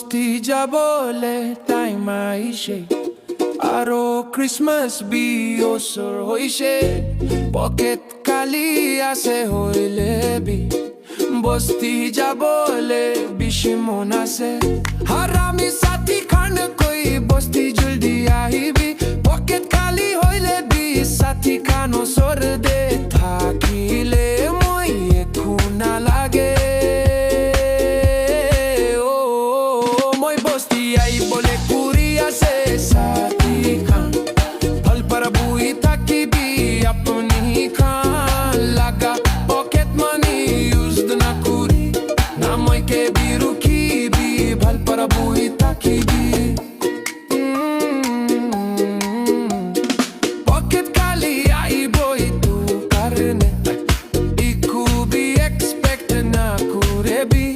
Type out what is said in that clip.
বস্তি যাবলে টাইম আইছে আৰু ক্ৰিসমাস বি ওচৰ হৈছে পকেট খালি আছে হইলে বি বস্তি যাবলে বেছি মন আছে হাৰামি সাথী খান কৈ বস্তি জলদি আহিবি পকেট খালি হইলে বি সাথী খান ওচৰ দে থাকিলে মই একো নালাগে বলে কুরি আছে সাথী খান ফল पर বুই থাকিবি আপনি খান লাগা পকেট মানি ইউজ না করি না মই কে বি রুকিবি ফল पर বুই